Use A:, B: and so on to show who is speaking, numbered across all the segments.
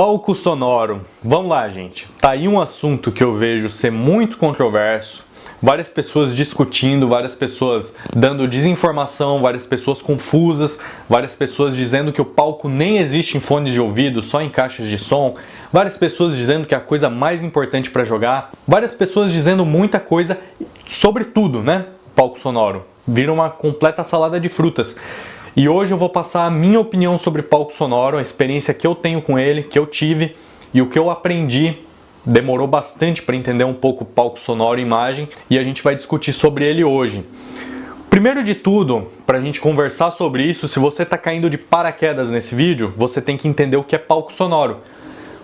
A: Palco sonoro. Vamos lá, gente. Tá aí um assunto que eu vejo ser muito controverso. Várias pessoas discutindo, várias pessoas dando desinformação, várias pessoas confusas, várias pessoas dizendo que o palco nem existe em fones de ouvido, só em caixas de som, várias pessoas dizendo que é a coisa mais importante para jogar, várias pessoas dizendo muita coisa sobre tudo, né? Palco sonoro. Vira uma completa salada de frutas. E hoje eu vou passar a minha opinião sobre palco sonoro, a experiência que eu tenho com ele, que eu tive e o que eu aprendi. Demorou bastante para entender um pouco palco sonoro e imagem e a gente vai discutir sobre ele hoje. Primeiro de tudo, para a gente conversar sobre isso, se você está caindo de paraquedas nesse vídeo, você tem que entender o que é palco sonoro.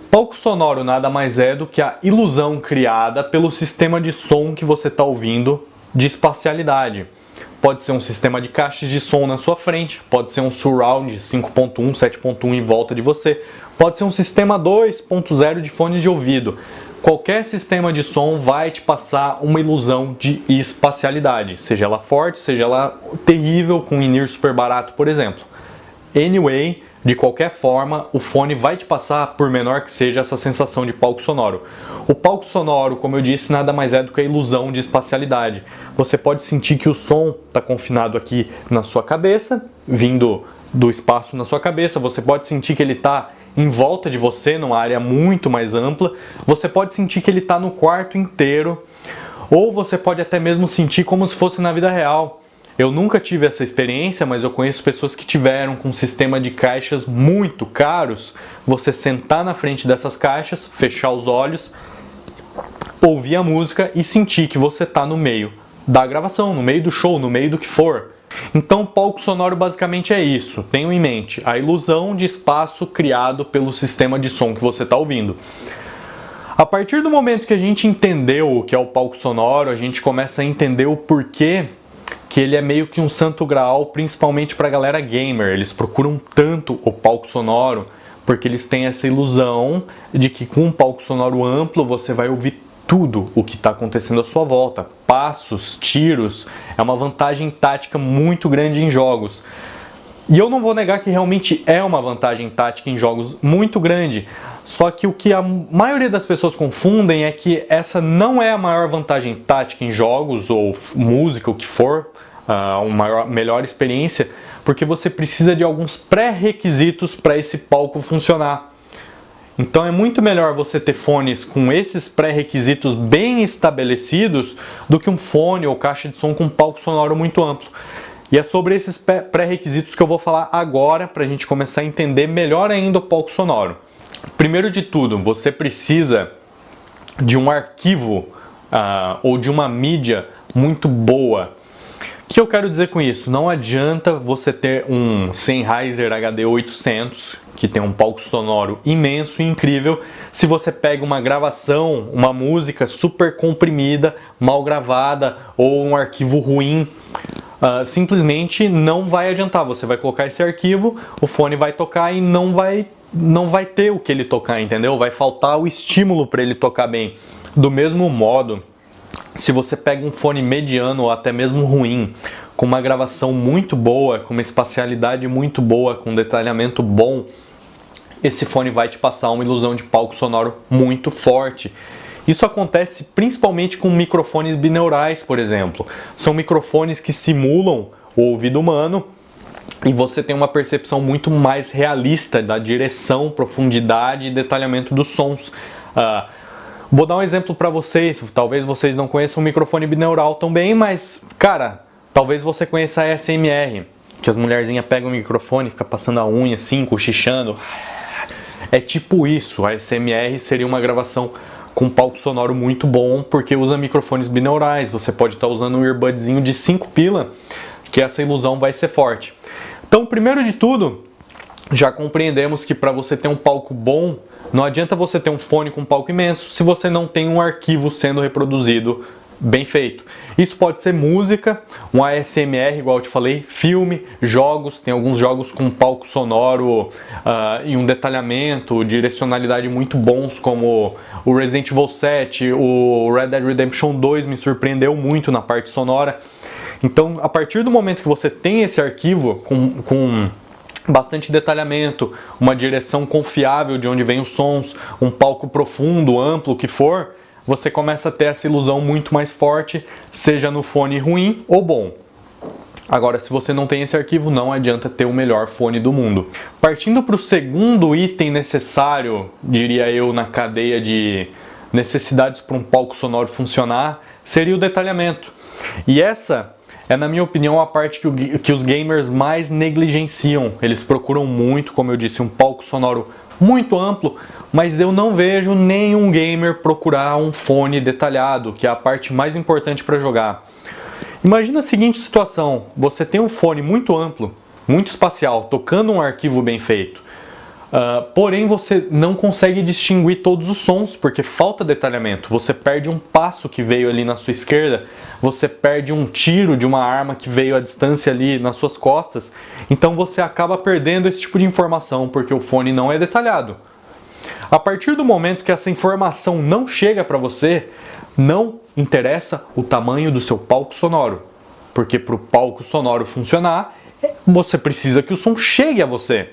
A: Palco sonoro nada mais é do que a ilusão criada pelo sistema de som que você está ouvindo de espacialidade. Pode ser um sistema de caixas de som na sua frente, pode ser um surround 5.1, 7.1 em volta de você, pode ser um sistema 2.0 de fone de ouvido. Qualquer sistema de som vai te passar uma ilusão de espacialidade, seja ela forte, seja ela terrível, com um in-ear super barato, por exemplo. Anyway, de qualquer forma, o fone vai te passar, por menor que seja, essa sensação de palco sonoro. O palco sonoro, como eu disse, nada mais é do que a ilusão de espacialidade. Você pode sentir que o som está confinado aqui na sua cabeça, vindo do espaço na sua cabeça. Você pode sentir que ele está em volta de você, numa área muito mais ampla. Você pode sentir que ele está no quarto inteiro. Ou você pode até mesmo sentir como se fosse na vida real. Eu nunca tive essa experiência, mas eu conheço pessoas que tiveram com um sistema de caixas muito caros. Você sentar na frente dessas caixas, fechar os olhos, ouvir a música e sentir que você está no meio da gravação, no meio do show, no meio do que for. Então, palco sonoro basicamente é isso. Tenham em mente a ilusão de espaço criado pelo sistema de som que você está ouvindo. A partir do momento que a gente entendeu o que é o palco sonoro, a gente começa a entender o porquê que ele é meio que um santo graal, principalmente para a galera gamer. Eles procuram tanto o palco sonoro porque eles têm essa ilusão de que com um palco sonoro amplo você vai ouvir tudo o que está acontecendo à sua volta. Passos, tiros, é uma vantagem tática muito grande em jogos. E eu não vou negar que realmente é uma vantagem tática em jogos muito grande. Só que o que a maioria das pessoas confundem é que essa não é a maior vantagem tática em jogos ou música, o que for, uma melhor experiência, porque você precisa de alguns pré-requisitos para esse palco funcionar. Então é muito melhor você ter fones com esses pré-requisitos bem estabelecidos do que um fone ou caixa de som com palco sonoro muito amplo. E é sobre esses pré-requisitos que eu vou falar agora para a gente começar a entender melhor ainda o palco sonoro. Primeiro de tudo, você precisa de um arquivo ou de uma mídia muito boa. O que eu quero dizer com isso? Não adianta você ter um Sennheiser HD 800, que tem um palco sonoro imenso e incrível, se você pega uma gravação, uma música super comprimida, mal gravada ou um arquivo ruim. Simplesmente não vai adiantar. Você vai colocar esse arquivo, o fone vai tocar e não vai ter o que ele tocar, entendeu? Vai faltar o estímulo para ele tocar bem. Do mesmo modo, se você pega um fone mediano ou até mesmo ruim, com uma gravação muito boa, com uma espacialidade muito boa, com um detalhamento bom, esse fone vai te passar uma ilusão de palco sonoro muito forte. Isso acontece principalmente com microfones bineurais, por exemplo. São microfones que simulam o ouvido humano e você tem uma percepção muito mais realista da direção, profundidade e detalhamento dos sons. Vou dar um exemplo para vocês. Talvez vocês não conheçam o microfone bineural tão bem, mas, cara, talvez você conheça a ASMR, que as mulherzinhas pegam o microfone e ficam passando a unha assim, cochichando. É tipo isso. A ASMR seria uma gravação com palco sonoro muito bom, porque usa microfones bineurais. Você pode estar usando um earbudzinho de 5 pila, que essa ilusão vai ser forte. Então, primeiro de tudo, já compreendemos que para você ter um palco bom, não adianta você ter um fone com palco imenso se você não tem um arquivo sendo reproduzido bem feito. Isso pode ser música, um ASMR, igual eu te falei, filme, jogos. Tem alguns jogos com palco sonoro e um detalhamento, direcionalidade muito bons, como o Resident Evil 7, o Red Dead Redemption 2 me surpreendeu muito na parte sonora. Então, a partir do momento que você tem esse arquivo com bastante detalhamento, uma direção confiável de onde vêm os sons, um palco profundo, amplo, o que for, você começa a ter essa ilusão muito mais forte, seja no fone ruim ou bom. Agora, se você não tem esse arquivo, não adianta ter o melhor fone do mundo. Partindo para o segundo item necessário, diria eu, na cadeia de necessidades para um palco sonoro funcionar, seria o detalhamento. E essa é, na minha opinião, a parte que os gamers mais negligenciam. Eles procuram muito, como eu disse, um palco sonoro muito amplo, mas eu não vejo nenhum gamer procurar um fone detalhado, que é a parte mais importante para jogar. Imagina a seguinte situação: você tem um fone muito amplo, muito espacial, tocando um arquivo bem feito. Porém você não consegue distinguir todos os sons, porque falta detalhamento. Você perde um passo que veio ali na sua esquerda, você perde um tiro de uma arma que veio à distância ali nas suas costas. Então você acaba perdendo esse tipo de informação, porque o fone não é detalhado. A partir do momento que essa informação não chega para você, não interessa o tamanho do seu palco sonoro. Porque para o palco sonoro funcionar, você precisa que o som chegue a você.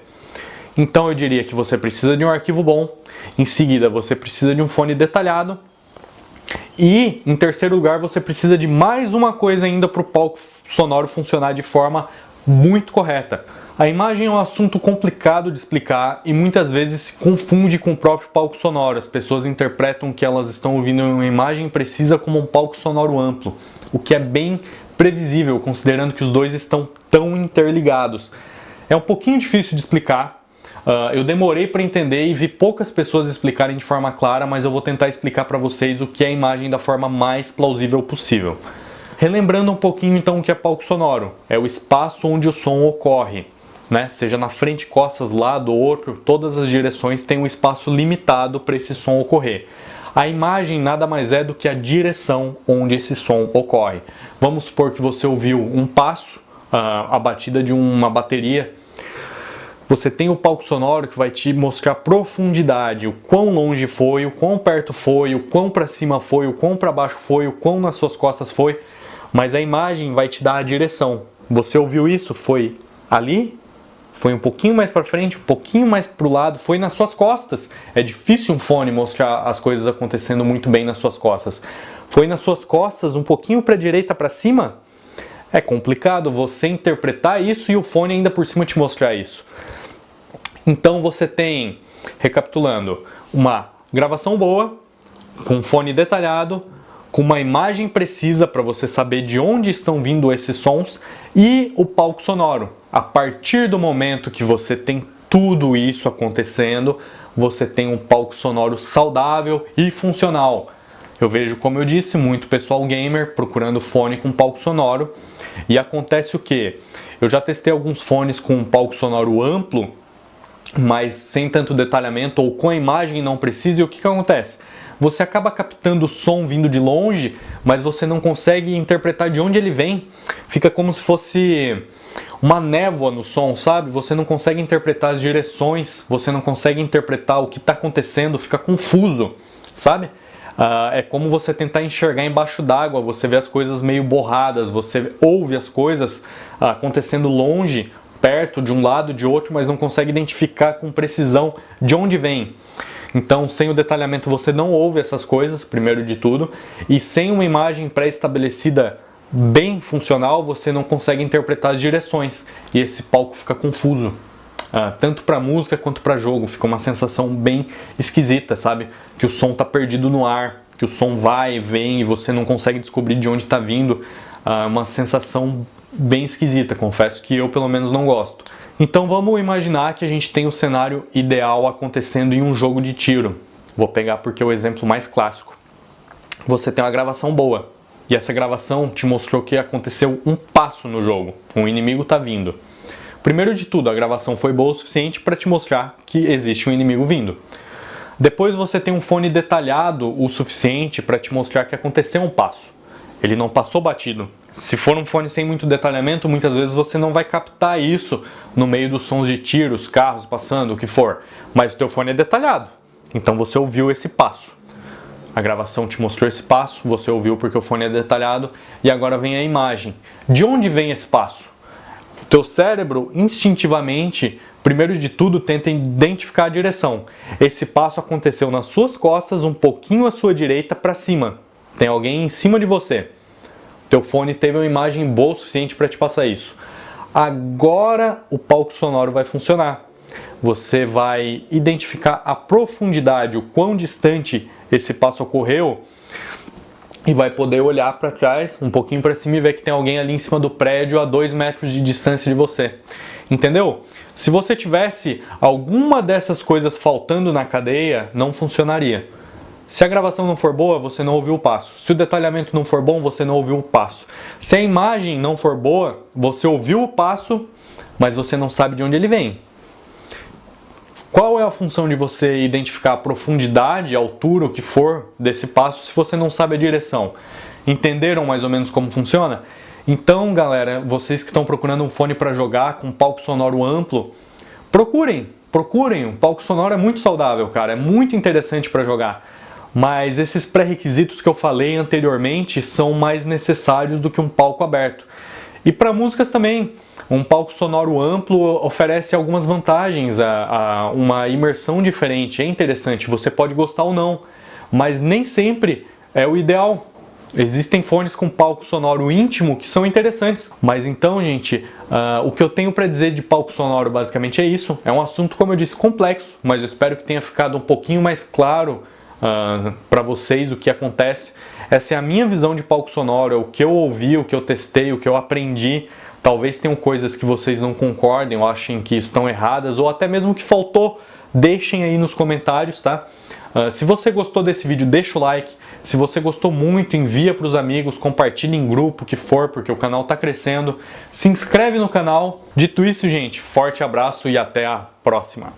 A: Então eu diria que você precisa de um arquivo bom, em seguida você precisa de um fone detalhado e, em terceiro lugar, você precisa de mais uma coisa ainda para o palco sonoro funcionar de forma muito correta. A imagem é um assunto complicado de explicar e muitas vezes se confunde com o próprio palco sonoro. As pessoas interpretam que elas estão ouvindo uma imagem precisa como um palco sonoro amplo, o que é bem previsível, considerando que os dois estão tão interligados. É um pouquinho difícil de explicar. Eu demorei para entender e vi poucas pessoas explicarem de forma clara, mas eu vou tentar explicar para vocês o que é a imagem da forma mais plausível possível. Relembrando um pouquinho então o que é palco sonoro, é o espaço onde o som ocorre, né? Seja na frente, costas, lado ou outro, todas as direções têm um espaço limitado para esse som ocorrer. A imagem nada mais é do que a direção onde esse som ocorre. Vamos supor que você ouviu um passo, a batida de uma bateria. Você tem o palco sonoro que vai te mostrar profundidade, o quão longe foi, o quão perto foi, o quão para cima foi, o quão para baixo foi, o quão nas suas costas foi, mas a imagem vai te dar a direção. Você ouviu isso? Foi ali? Foi um pouquinho mais para frente, um pouquinho mais para o lado, foi nas suas costas. É difícil um fone mostrar as coisas acontecendo muito bem nas suas costas. Foi nas suas costas, um pouquinho para a direita, para cima? É complicado você interpretar isso e o fone ainda por cima te mostrar isso. Então você tem, recapitulando, uma gravação boa, com um fone detalhado, com uma imagem precisa para você saber de onde estão vindo esses sons e o palco sonoro. A partir do momento que você tem tudo isso acontecendo, você tem um palco sonoro saudável e funcional. Eu vejo, como eu disse, muito pessoal gamer procurando fone com palco sonoro e acontece o quê? Eu já testei alguns fones com um palco sonoro amplo, mas sem tanto detalhamento ou com a imagem não precisa, e o que acontece? Você acaba captando o som vindo de longe, mas você não consegue interpretar de onde ele vem. Fica como se fosse uma névoa no som, sabe? Você não consegue interpretar as direções, você não consegue interpretar o que está acontecendo, fica confuso, sabe? É como você tentar enxergar embaixo d'água, você vê as coisas meio borradas, você ouve as coisas acontecendo longe, perto, de um lado, de outro, mas não consegue identificar com precisão de onde vem. Então, sem o detalhamento você não ouve essas coisas, primeiro de tudo, e sem uma imagem pré-estabelecida bem funcional, você não consegue interpretar as direções, e esse palco fica confuso. Tanto para música quanto para jogo, fica uma sensação bem esquisita, sabe? Que o som está perdido no ar, que o som vai e vem e você não consegue descobrir de onde está vindo. Uma sensação bem esquisita, confesso que eu pelo menos não gosto. Então vamos imaginar que a gente tem o cenário ideal acontecendo em um jogo de tiro. Vou pegar porque é o exemplo mais clássico. Você tem uma gravação boa e essa gravação te mostrou que aconteceu um passo no jogo, um inimigo está vindo. Primeiro de tudo, a gravação foi boa o suficiente para te mostrar que existe um inimigo vindo. Depois você tem um fone detalhado o suficiente para te mostrar que aconteceu um passo. Ele não passou batido. Se for um fone sem muito detalhamento, muitas vezes você não vai captar isso no meio dos sons de tiros, carros passando, o que for. Mas o teu fone é detalhado, então você ouviu esse passo. A gravação te mostrou esse passo, você ouviu porque o fone é detalhado, e agora vem a imagem. De onde vem esse passo? Teu cérebro, instintivamente, primeiro de tudo, tenta identificar a direção. Esse passo aconteceu nas suas costas, um pouquinho à sua direita para cima. Tem alguém em cima de você. Teu fone teve uma imagem boa o suficiente para te passar isso. Agora o palco sonoro vai funcionar. Você vai identificar a profundidade, o quão distante esse passo ocorreu, e vai poder olhar para trás, um pouquinho para cima, e ver que tem alguém ali em cima do prédio a 2 metros de distância de você. Entendeu? Se você tivesse alguma dessas coisas faltando na cadeia, não funcionaria. Se a gravação não for boa, você não ouviu o passo. Se o detalhamento não for bom, você não ouviu o passo. Se a imagem não for boa, você ouviu o passo, mas você não sabe de onde ele vem. Qual é a função de você identificar a profundidade, a altura, o que for desse passo, se você não sabe a direção? Entenderam mais ou menos como funciona? Então, galera, vocês que estão procurando um fone para jogar com palco sonoro amplo, procurem. Um palco sonoro é muito saudável, cara, é muito interessante para jogar. Mas esses pré-requisitos que eu falei anteriormente são mais necessários do que um palco aberto. E para músicas também, um palco sonoro amplo oferece algumas vantagens, uma imersão diferente, é interessante, você pode gostar ou não, mas nem sempre é o ideal. Existem fones com palco sonoro íntimo que são interessantes. Mas então, gente, o que eu tenho para dizer de palco sonoro basicamente é isso. É um assunto, como eu disse, complexo, mas eu espero que tenha ficado um pouquinho mais claro para vocês o que acontece. Essa é a minha visão de palco sonoro, é o que eu ouvi, o que eu testei, o que eu aprendi. Talvez tenham coisas que vocês não concordem ou achem que estão erradas, ou até mesmo que faltou, deixem aí nos comentários, tá? Se você gostou desse vídeo, deixa o like. Se você gostou muito, envia para os amigos, compartilha em grupo, o que for, porque o canal está crescendo. Se inscreve no canal. Dito isso, gente, forte abraço e até a próxima.